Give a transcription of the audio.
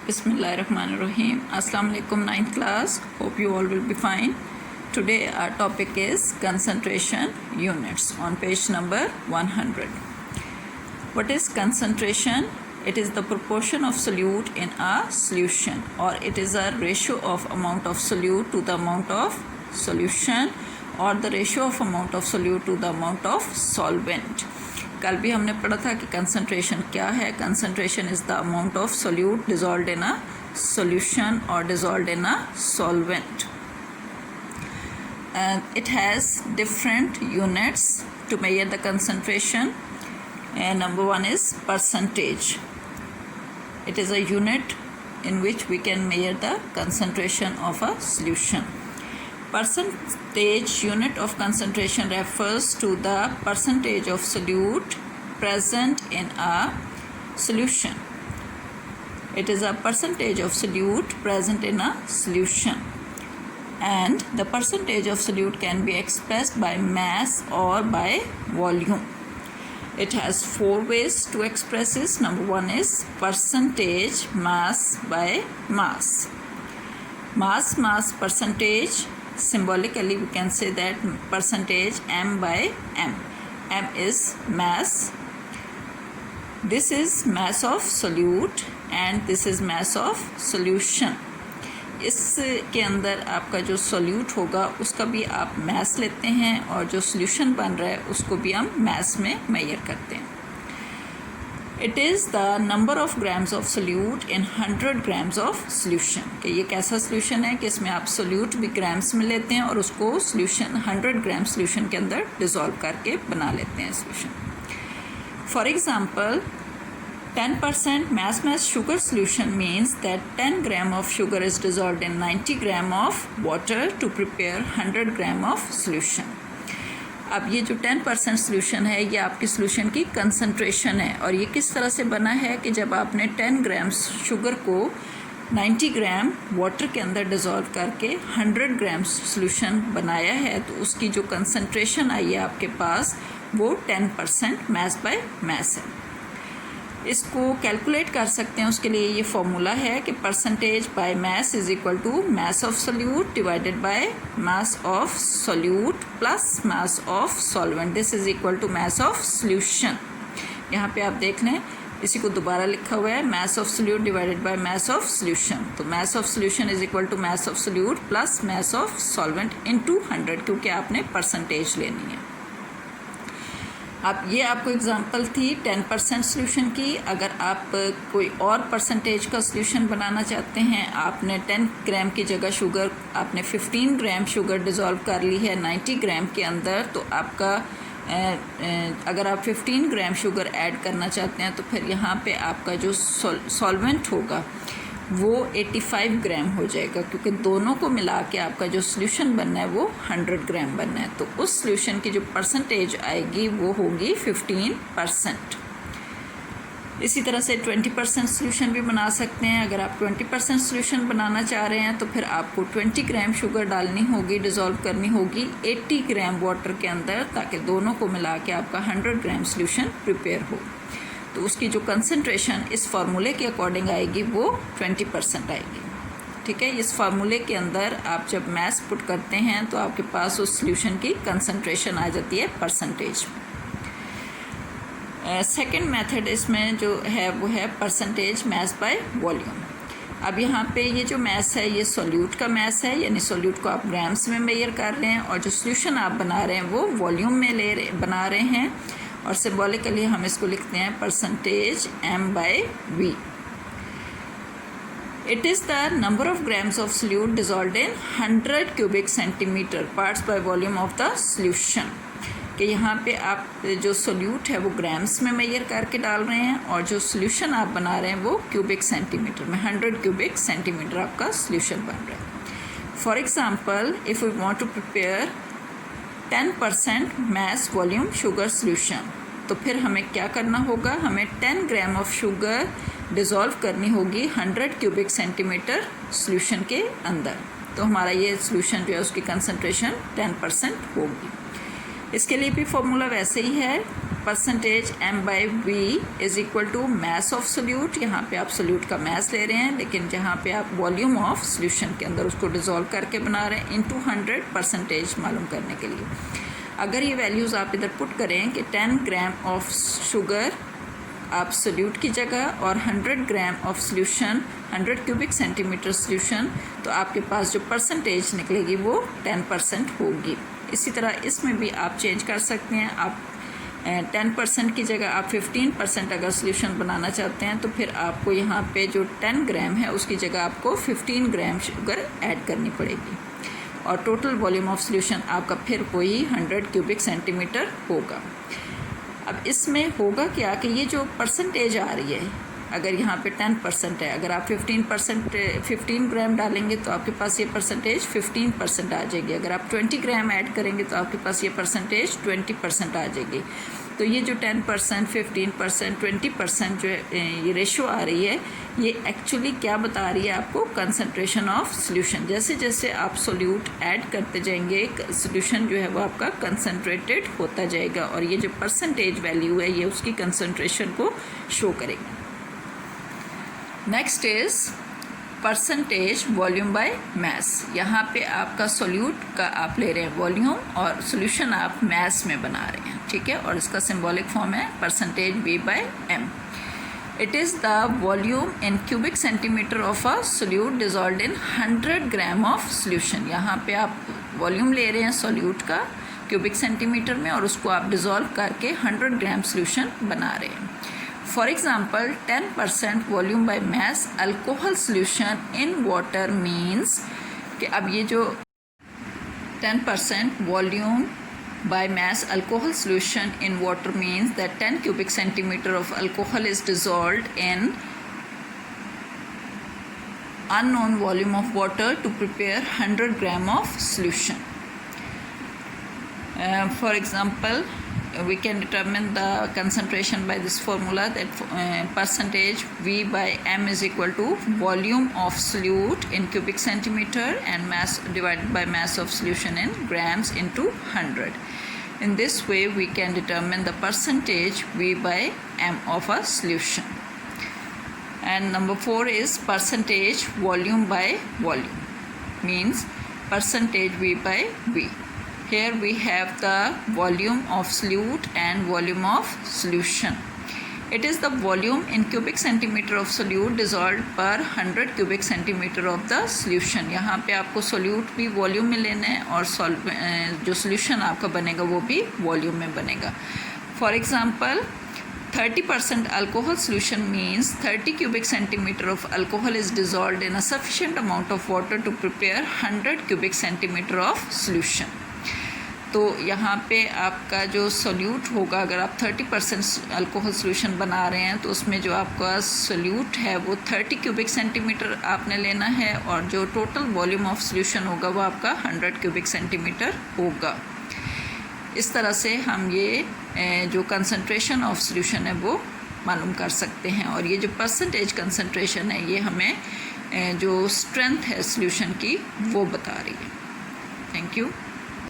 Bismillahirrahmanirrahim. Assalamu alaikum, 9th class. Hope you all will be fine. Today our topic is concentration units on page number 100. What is concentration? It is the proportion of solute in a solution, or it is a ratio of amount of solute to the amount of solution, or the ratio of amount of solute to the amount of solvent. कल भी हमने पढ़ा था कि concentration क्या है. Concentration is the amount of solute dissolved in a solution और dissolved in a solvent. It has different units to measure the concentration. Number one is percentage. It is a unit in which we can measure the concentration of a solution. Percentage unit of concentration refers to the percentage of solute present in a solution. It is a percentage of solute present in a solution, and the percentage of solute can be expressed by mass or by volume. It has four ways to express this. Number one is percentage mass by mass. Mass percentage. Symbolically we can say that percentage m by m. M is mass. This is mass of solute and this is mass of solution. इसके अंदर आपका जो solute होगा उसका भी आप मास लेते हैं, और जो सोल्यूशन बन रहा है उसको भी हम मास में मेजर करते हैं. It is the number of grams of solute in 100 grams of solution. कि ये कैसा सोल्यूशन है कि इसमें आप सोल्यूट भी ग्राम्स में लेते हैं और उसको सोल्यूशन 100 ग्राम सोल्यूशन के अंदर डिज़ोल्व करके बना लेते हैं solution. For example 10% mass sugar solution means that 10 gram of sugar is dissolved in 90 gram of water to prepare 100 gram of solution. अब ये जो 10% सोल्यूशन है ये आपकी सोल्यूशन की कंसंट्रेशन है, और ये किस तरह से बना है कि जब आपने 10 ग्राम शुगर को 90 ग्राम वाटर के अंदर डिज़ोल्व करके 100 ग्राम सोल्यूशन बनाया है, तो उसकी जो कंसंट्रेशन आई है आपके पास वो 10% मास बाय मास है. इसको कैलकुलेट कर सकते हैं. उसके लिए ये फॉर्मूला है कि percentage by mass is equal to mass of solute divided by mass of solute plus mass of solvent. This is equal to mass of solution. यहाँ पे आप देख लें, इसी को दोबारा लिखा हुआ है, mass of solute divided by mass of solution. तो mass of solution is equal to mass of solute plus mass of solvent into 100, क्योंकि आपने परसेंटेज लेनी है. अब ये आपको एग्जांपल थी 10% सोल्यूशन की. अगर आप कोई और परसेंटेज का सोल्यूशन बनाना चाहते हैं, आपने 10 ग्राम की जगह शुगर आपने 15 ग्राम शुगर डिज़ोल्व कर ली है 90 ग्राम के अंदर, तो आपका अगर आप 15 ग्राम शुगर ऐड करना चाहते हैं तो फिर यहाँ पे आपका जो सॉल्वेंट होगा वो 85 ग्राम हो जाएगा, क्योंकि दोनों को मिला के आपका जो सोल्यूशन बनना है वो 100 ग्राम बनना है. तो उस सोल्यूशन की जो परसेंटेज आएगी वो होगी 15%. इसी तरह से 20% सोल्यूशन भी बना सकते हैं. अगर आप 20% सोल्यूशन बनाना चाह रहे हैं तो फिर आपको 20 ग्राम शुगर डालनी होगी, डिज़ोल्व करनी होगी 80 ग्राम वाटर के अंदर, ताकि दोनों को मिला के आपका 100 ग्राम सोल्यूशन प्रिपेयर हो. तो उसकी जो कंसंट्रेशन इस फार्मूले के अकॉर्डिंग आएगी वो 20% आएगी. ठीक है. इस फार्मूले के अंदर आप जब मास पुट करते हैं तो आपके पास उस सोल्यूशन की कंसंट्रेशन आ जाती है परसेंटेज. सेकंड मेथड इसमें जो है वो है परसेंटेज मास बाय वॉल्यूम. अब यहाँ पे ये जो मास है ये सोल्यूट का मास है, यानी सोल्यूट को आप ग्राम्स में मेजर कर रहे हैं, और जो सोल्यूशन आप बना रहे हैं वो वॉल्यूम में बना रहे हैं, और सिम्बॉलिकली हम इसको लिखते हैं percentage m by v. It is the number of grams of solute dissolved in 100 cubic centimetre parts by volume of the solution. कि यहाँ पे आप जो सोल्यूट है वो ग्राम्स में मेजर करके डाल रहे हैं, और जो सोल्यूशन आप बना रहे हैं वो क्यूबिक सेंटीमीटर में, 100 क्यूबिक सेंटीमीटर आपका सोल्यूशन बन रहा है. For example if we want to prepare 10% mass volume sugar solution, तो फिर हमें क्या करना होगा, हमें 10 ग्राम ऑफ शुगर डिज़ोल्व करनी होगी 100 क्यूबिक सेंटीमीटर सोल्यूशन के अंदर. तो हमारा ये सोल्यूशन जो है उसकी कंसंट्रेशन 10% होगी. इसके लिए भी फॉर्मूला वैसे ही है, percentage m/v is equal to mass of solute. यहाँ पे आप सोल्यूट का मास ले रहे हैं, लेकिन जहाँ पे आप वॉल्यूम ऑफ सोल्यूशन के अंदर उसको डिज़ोल्व करके बना रहे हैं, इंटू 100 परसेंटेज मालूम करने के लिए। अगर ये वैल्यूज़ आप इधर पुट करें कि 10 ग्राम ऑफ शुगर आप सोल्यूट की जगह और 100 gram of solution 100 cubic centimetre solution, तो आपके पास जो परसेंटेज निकलेगी वो 10% होगी। इसी तरह इसमें भी आप चेंज कर सकते हैं। आप 10% की जगह आप 15% अगर सोल्यूशन बनाना चाहते हैं तो फिर आपको यहाँ पे जो 10 ग्राम है उसकी जगह आपको 15 ग्राम शुगर ऐड करनी पड़ेगी, और टोटल वॉल्यूम ऑफ सोल्यूशन आपका फिर वही 100 क्यूबिक सेंटीमीटर होगा। अब इसमें होगा क्या कि ये जो परसेंटेज आ रही है, अगर यहाँ पे 10% है, अगर आप 15 ग्राम डालेंगे तो आपके पास ये परसेंटेज 15% आ जाएगी। अगर आप 20 ग्राम ऐड करेंगे तो आपके पास ये परसेंटेज 20% आ जाएगी। तो ये जो 10%, 15%, 20% जो ये रेशो आ रही है, ये एक्चुअली क्या बता रही है आपको? Concentration of solution. जैसे जैसे आप सोल्यूट ऐड करते जाएंगे, सोल्यूशन जो है वो आपका कंसंट्रेटेड होता जाएगा, और ये जो परसेंटेज वैल्यू है ये उसकी कंसंट्रेशन को शो करेगी। Next is percentage volume by mass. यहाँ पे आपका सोल्यूट का आप ले रहे हैं वॉल्यूम और सोल्यूशन आप मास में बना रहे हैं, ठीक है, और इसका सिंबॉलिक फॉर्म है percentage V/m। It is the volume in cubic centimetre of a solute dissolved in 100 gram of solution. यहाँ पे आप वॉल्यूम ले रहे हैं सोल्यूट का क्यूबिक सेंटीमीटर में, और उसको आप डिजॉल्व करके 100 ग्राम सोल्यूशन बना रहे हैं। For example 10% volume by mass alcohol solution in water means कि अब ये जो 10% volume by mass alcohol solution in water means that 10 cubic centimeter of alcohol is dissolved in unknown volume of water to prepare 100 gram of solution. For example, we can determine the concentration by this formula, that percentage V/m is equal to volume of solute in cubic centimeter and mass divided by mass of solution in grams into 100. In this way we can determine the percentage V/m of a solution. And number 4 is percentage volume by volume, means percentage V/v. Here we have the volume of solute and volume of solution. It is the volume in cubic centimeter of solute dissolved per 100 cubic centimeter of the solution. यहाँ पे आपको solute भी volume में लेना है और जो solution आपका बनेगा वो भी वॉल्यूम में बनेगा. For example, 30% alcohol solution means 30 cubic centimeter of alcohol is dissolved in a sufficient amount of water to prepare 100 cubic centimeter of solution. तो यहाँ पे आपका जो सोल्यूट होगा, अगर आप 30% अल्कोहल सोल्यूशन बना रहे हैं तो उसमें जो आपका सोल्यूट है वो 30 क्यूबिक सेंटीमीटर आपने लेना है, और जो टोटल वॉल्यूम ऑफ सोल्यूशन होगा वो आपका 100 क्यूबिक सेंटीमीटर होगा. इस तरह से हम ये जो कंसंट्रेशन ऑफ सोल्यूशन है वो मालूम कर सकते हैं, और ये जो परसेंटेज कंसंट्रेशन है ये हमें जो स्ट्रेंथ है सोल्यूशन की वो बता रही है. Thank you.